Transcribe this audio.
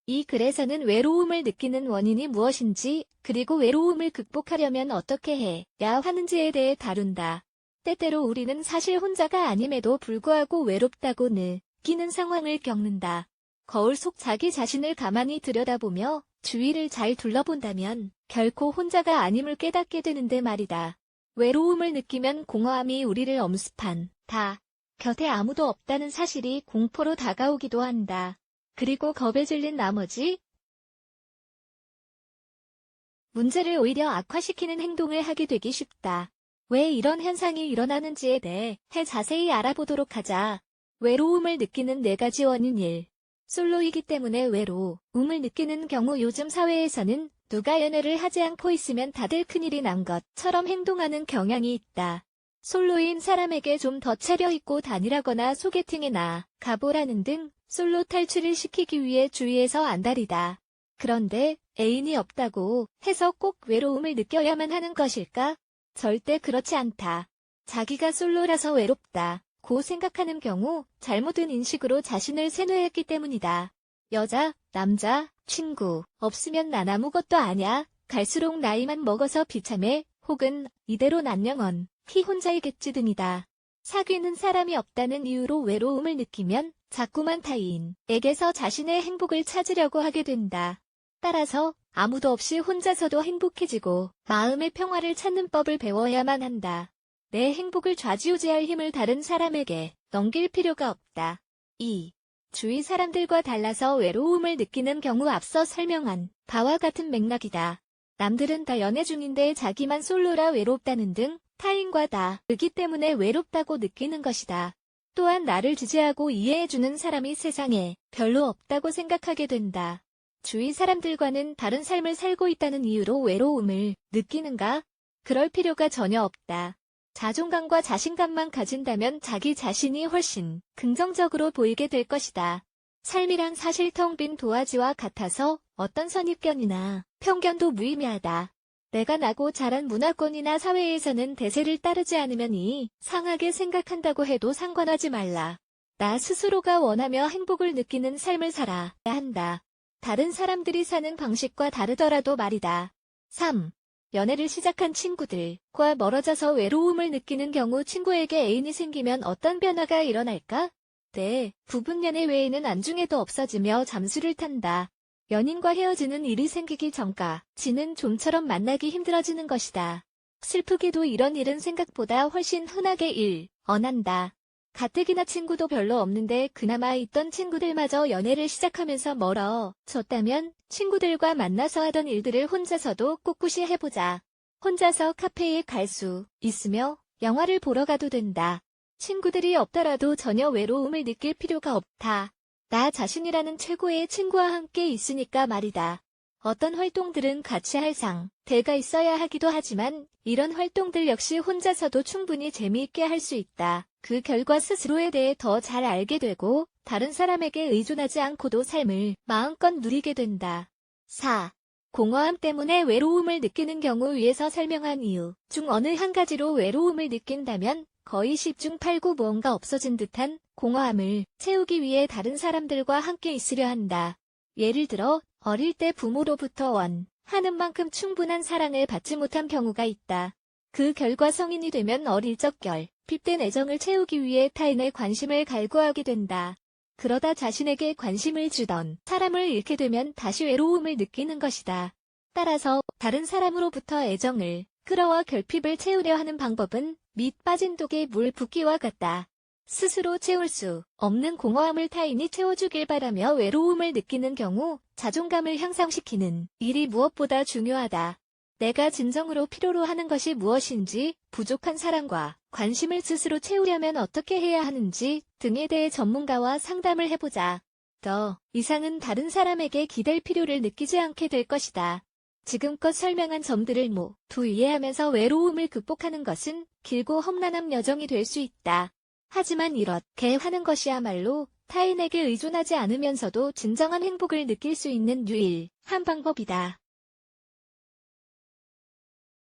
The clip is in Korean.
이 글에서는 외로움을 느끼는 원인이 무엇인지, 그리고 외로움을 극복하려면 어떻게 해야 하는지에 대해 다룬다. 때때로 우리는 사실 혼자가 아님에도 불구하고 외롭다고 느끼는 상황을 겪는다. 거울 속 자기 자신을 가만히 들여다보며 주위를 잘 둘러본다면 결코 혼자가 아님을 깨닫게 되는데 말이다. 외로움을 느끼면 공허함이 우리를 엄습한다. 곁에 아무도 없다는 사실이 공포로 다가오기도 한다. 그리고 겁에 질린 나머지 문제를 오히려 악화시키는 행동을 하게 되기 쉽다. 왜 이런 현상이 일어나는지에 대해 자세히 알아보도록 하자. 외로움을 느끼는 4가지 원인 1. 솔로이기 때문에 외로움을 느끼는 경우 요즘 사회에서는 누가 연애를 하지 않고 있으면 다들 큰일이 난 것처럼 행동하는 경향이 있다. 솔로인 사람에게 좀 더 차려입고 다니라거나 소개팅에 가보라는 등 솔로 탈출을 시키기 위해 주위에서 안달이다. 그런데 애인이 없다고 해서 꼭 외로움을 느껴야만 하는 것일까? 절대 그렇지 않다. 자기가 솔로라서 외롭다고 생각하는 경우 잘못된 인식으로 자신을 세뇌했기 때문이다. 여자, 남자, 친구 없으면 난 아무것도 아냐. 갈수록 나이만 먹어서 비참해. 혹은 이대로 난 영원히 혼자이겠지 등이다. 사귀는 사람이 없다는 이유로 외로움을 느끼면 자꾸만 타인에게서 자신의 행복을 찾으려고 하게 된다. 따라서 아무도 없이 혼자서도 행복해지고 마음의 평화를 찾는 법을 배워야만 한다. 내 행복을 좌지우지할 힘을 다른 사람에게 넘길 필요가 없다. 2. 주위 사람들과 달라서 외로움을 느끼는 경우 앞서 설명한 바와 같은 맥락이다. 남들은 다 연애 중인데 자기만 솔로라 외롭다는 등 타인과 다르기 때문에 외롭다고 느끼는 것이다. 또한 나를 지지하고 이해해주는 사람이 세상에 별로 없다고 생각하게 된다. 주위 사람들과는 다른 삶을 살고 있다는 이유로 외로움을 느끼는가? 그럴 필요가 전혀 없다. 자존감과 자신감만 가진다면 자기 자신이 훨씬 긍정적으로 보이게 될 것이다. 삶이란 사실 텅 빈 도화지와 같아서 어떤 선입견이나 편견도 무의미하다. 내가 나고 자란 문화권이나 사회에서는 대세를 따르지 않으면 이상하게 생각한다고 해도 상관하지 말라. 나 스스로가 원하며 행복을 느끼는 삶을 살아야 한다. 다른 사람들이 사는 방식과 다르더라도 말이다. 3. 연애를 시작한 친구들과 멀어져서 외로움을 느끼는 경우 친구에게 애인이 생기면 어떤 변화가 일어날까? 대부분 연애 외에는 안중에도 없어지며 잠수를 탄다. 연인과 헤어지는 일이 생기기 전까지는 좀처럼 만나기 힘들어지는 것이다. 슬프게도 이런 일은 생각보다 훨씬 흔하게 일어난다. 가뜩이나 친구도 별로 없는데 그나마 있던 친구들마저 연애를 시작하면서 멀어졌다면 친구들과 만나서 하던 일들을 혼자서도 꿋꿋이 해보자. 혼자서 카페에 갈 수 있으며 영화를 보러 가도 된다. 친구들이 없더라도 전혀 외로움을 느낄 필요가 없다. 나 자신이라는 최고의 친구와 함께 있으니까 말이다. 어떤 활동들은 같이 할 상대가 있어야 하기도 하지만 이런 활동들 역시 혼자서도 충분히 재미있게 할 수 있다. 그 결과 스스로에 대해 더 잘 알게 되고 다른 사람에게 의존하지 않고도 삶을 마음껏 누리게 된다. 4. 공허함 때문에 외로움을 느끼는 경우 위에서 설명한 이유 중 어느 한 가지로 외로움을 느낀다면 거의 10중 8구 무언가 없어진 듯한 공허함을 채우기 위해 다른 사람들과 함께 있으려 한다. 예를 들어 어릴 때 부모로부터 원하는 만큼 충분한 사랑을 받지 못한 경우가 있다. 그 결과 성인이 되면 어릴 적 결핍된 애정을 채우기 위해 타인의 관심을 갈구하게 된다. 그러다 자신에게 관심을 주던 사람을 잃게 되면 다시 외로움을 느끼는 것이다. 따라서 다른 사람으로부터 애정을 끌어와 결핍을 채우려 하는 방법은 밑 빠진 독에 물 붓기와 같다. 스스로 채울 수 없는 공허함을 타인이 채워주길 바라며 외로움을 느끼는 경우 자존감을 향상시키는 일이 무엇보다 중요하다. 내가 진정으로 필요로 하는 것이 무엇인지, 부족한 사랑과 관심을 스스로 채우려면 어떻게 해야 하는지 등에 대해 전문가와 상담을 해보자. 더 이상은 다른 사람에게 기댈 필요를 느끼지 않게 될 것이다. 지금껏 설명한 점들을 모두 이해하면서 외로움을 극복하는 것은 길고 험난한 여정이 될 수 있다. 하지만 이렇게 하는 것이야말로 타인에게 의존하지 않으면서도 진정한 행복을 느낄 수 있는 유일한 방법이다.